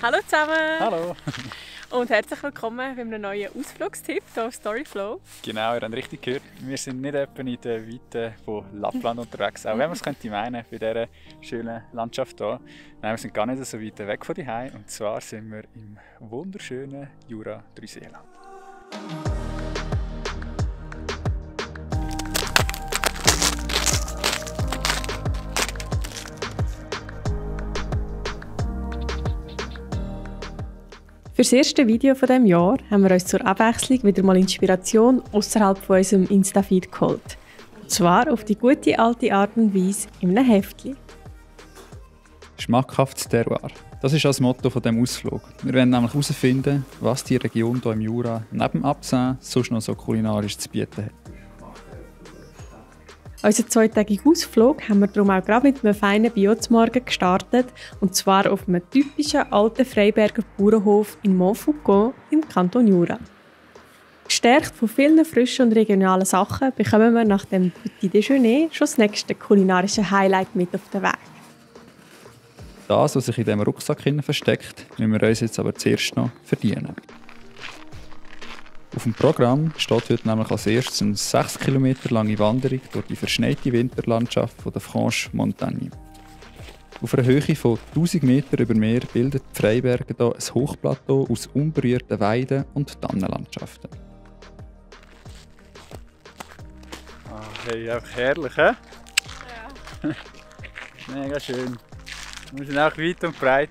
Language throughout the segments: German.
Hallo zusammen! Hallo! Und herzlich willkommen bei einem neuen Ausflugstipp hier auf Storyflow. Genau, ihr habt richtig gehört. Wir sind nicht etwa in der Weite von Lappland unterwegs, auch wenn man es könnte meinen, bei dieser schönen Landschaft hier. Nein, wir sind gar nicht so weit weg von hier. Und zwar sind wir im wunderschönen Jura-Neuseeland. Für das erste Video von diesem Jahr haben wir uns zur Abwechslung wieder mal Inspiration außerhalb von unserem Insta-Feed geholt. Und zwar auf die gute alte Art und Weise in einem Heftchen. Schmackhaftes Terroir. Das ist das Motto von diesem Ausflug. Wir wollen nämlich herausfinden, was die Region hier im Jura neben Absehen sonst noch so kulinarisch zu bieten hat. Unseren zweitägigen Ausflug haben wir darum auch gerade mit einem feinen Bio zum Morgen gestartet, und zwar auf einem typischen alten Freiberger Bauernhof in Montfaucon im Kanton Jura. Gestärkt von vielen frischen und regionalen Sachen bekommen wir nach dem Petit Déjeuner schon das nächste kulinarische Highlight mit auf den Weg. Das, was sich in diesem Rucksack versteckt, müssen wir uns jetzt aber zuerst noch verdienen. Auf dem Programm steht heute nämlich als erstes eine 6 Kilometer lange Wanderung durch die verschneite Winterlandschaft der Franche Montagne. Auf einer Höhe von 1000 Meter über Meer bildet die Freiberge hier ein Hochplateau aus unberührten Weiden und Tannenlandschaften. Hey, einfach herrlich, hä? Ja. Mega schön. Wir sind auch weit und breit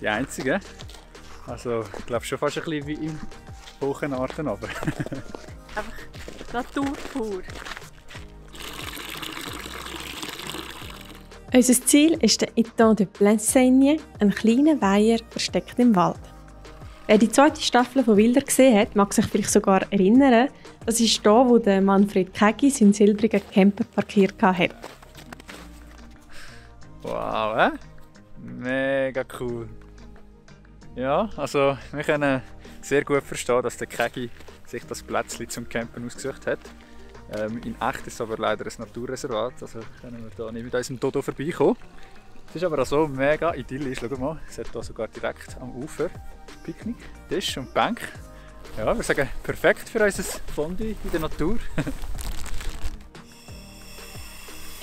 die Einzigen. Also, ich glaube schon fast ein bisschen wie im hohen Norden. Aber einfach Natur pur. Unser Ziel ist der Étang de Plaine, ein kleiner Weiher versteckt im Wald. Wer die zweite Staffel von Wilder gesehen hat, mag sich vielleicht sogar erinnern, das ist hier, wo der Manfred Kägi seinen silbrigen Camper parkiert hat. wow, mega cool. Ja, also wir können sehr gut verstehen, dass der Kägi sich das Plätzchen zum Campen ausgesucht hat. In echt ist es aber leider ein Naturreservat, also können wir hier nicht mit unserem Dodo vorbeikommen. Es ist aber auch so mega idyllisch, schau mal, es hat hier sogar direkt am Ufer Picknick, Tisch und Bank. Ja, wir sagen perfekt für unser Fondue in der Natur.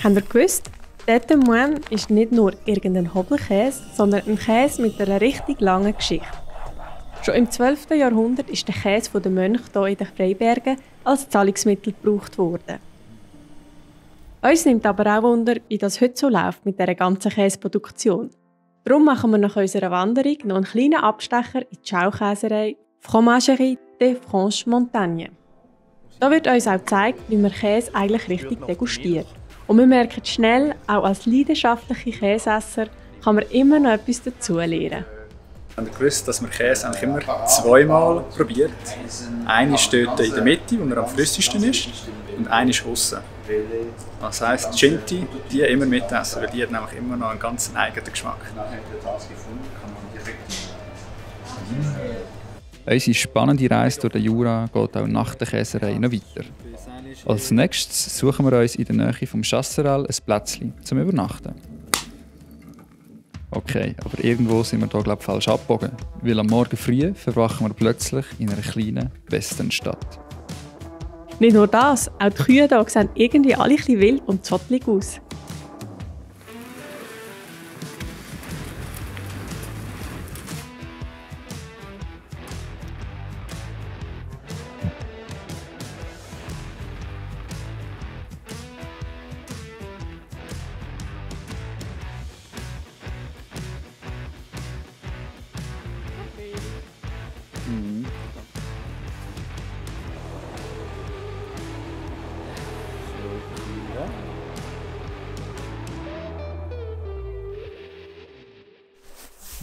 Habt ihr gewusst? Der Témoin ist nicht nur irgendein Hobelkäse, sondern ein Käse mit einer richtig langen Geschichte. Schon im 12. Jahrhundert ist der Käse der Mönche hier in den Freibergen als Zahlungsmittel gebraucht worden. Uns nimmt aber auch Wunder, wie das heute so läuft mit dieser ganzen Käseproduktion. Darum machen wir nach unserer Wanderung noch einen kleinen Abstecher in die Schaukäserei Fromagerie de Franche Montagne. Da wird uns auch gezeigt, wie man Käse eigentlich richtig degustiert. Und wir merken schnell, auch als leidenschaftliche Käseesser kann man immer noch etwas dazulernen. Habt ihr gewusst, dass man Käse eigentlich immer zweimal probiert? Einer steht in der Mitte, wo er am flüssigsten ist, und einer ist außen. Das heisst, die Cinti, die immer mitessen, weil die hat nämlich immer noch einen ganz eigenen Geschmack. Unsere spannende Reise durch den Jura geht auch nach der Käserei noch weiter. Als nächstes suchen wir uns in der Nähe vom Chasseral ein Plätzchen zum Übernachten. Okay, aber irgendwo sind wir hier falsch abgebogen, weil am Morgen früh verwachen wir plötzlich in einer kleinen Westernstadt. Nicht nur das, auch die Kühe hier sehen irgendwie alle ein bisschen wild und zottelig aus.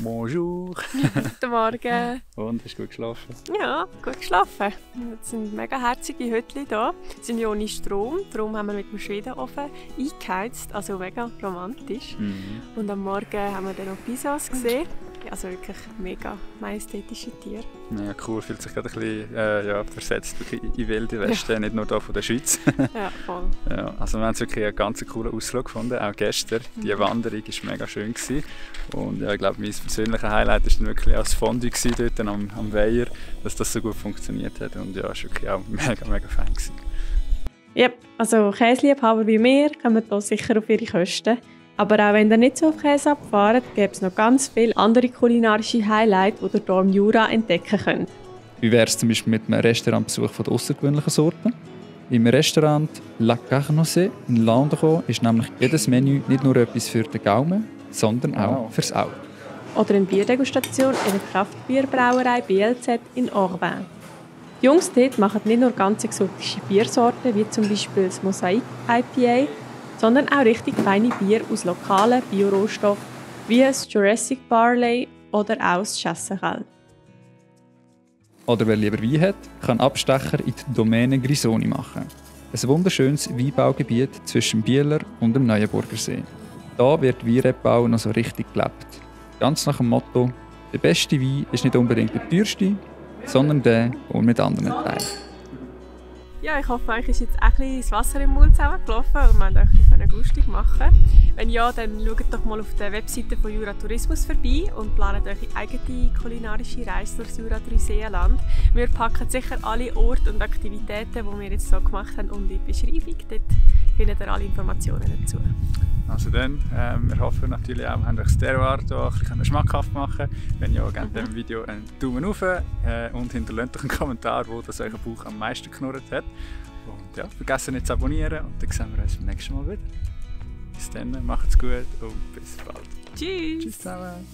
Bonjour! Guten Morgen! Und, hast du gut geschlafen? Ja, gut geschlafen. Es sind mega herzige Hütchen hier. Sie sind ja ohne Strom, darum haben wir mit dem Schwedenofen eingeheizt, also mega romantisch. Und am Morgen haben wir dann noch Pisas gesehen. Also wirklich mega majestätische Tiere. Ja, cool. Fühlt sich gerade ein bisschen versetzt in wilde Westen, nicht nur hier von der Schweiz. Ja, voll. Ja, also wir haben wirklich einen ganz coolen Ausflug gefunden, auch gestern. Die Wanderung war mega schön gewesen. Und ja, ich glaube, mein persönliches Highlight war dann wirklich auch das Fondue dort am Weiher, dass das so gut funktioniert hat. Und ja, es war wirklich auch mega fein gewesen. Ja, also Käseliebhaber wie wir kommen hier sicher auf ihre Kosten. Aber auch wenn ihr nicht so auf Käse abfahrt, gibt es noch ganz viele andere kulinarische Highlights, die ihr hier im Jura entdecken könnt. Wie wäre es zum Beispiel mit einem Restaurantbesuch von der außergewöhnlichen Sorten? Im Restaurant La Carnoset in Landreau ist nämlich jedes Menü nicht nur etwas für den Gaumen, sondern auch fürs Auge. Oder eine Bierdegustation in der Kraftbierbrauerei BLZ in Orvin. Die Jungs dort machen nicht nur ganz exotische Biersorten, wie zum Beispiel das Mosaic IPA, sondern auch richtig feine Bier aus lokalen Biorohstoffen, wie das Jurassic Barley oder auch das Chasseral. Oder wer lieber Wein hat, kann Abstecher in die Domäne Grisoni machen. Ein wunderschönes Weinbaugebiet zwischen dem Bieler und dem Neuenburger See. Da wird Weinrebbau noch so richtig gelebt. Ganz nach dem Motto: der beste Wein ist nicht unbedingt der teuerste, sondern der mit anderen Teilen. Ja, ich hoffe, euch ist jetzt auch ein bisschen das Wasser im Mund zusammengelaufen und wir konnten euch ein bisschen lustig machen. Wenn ja, dann schaut doch mal auf der Webseite von Jura Tourismus vorbei und planet eure eigene kulinarische Reise durchs Jura Dreiseenland. Wir packen sicher alle Orte und Aktivitäten, die wir jetzt so gemacht haben, unten in die Beschreibung. Dort findet ihr alle Informationen dazu. Also dann, wir hoffen natürlich auch, wir haben euch das Terroir hier ein bisschen schmackhaft machen. Wenn ja, gebt dem Video einen Daumen hoch und hinterlasst euch einen Kommentar, wo das euer Bauch am meisten geknurrt hat. Und ja, vergessen nicht zu abonnieren und dann sehen wir uns beim nächsten Mal wieder. Bis dann, macht's gut und bis bald. Tschüss! Tschüss zusammen!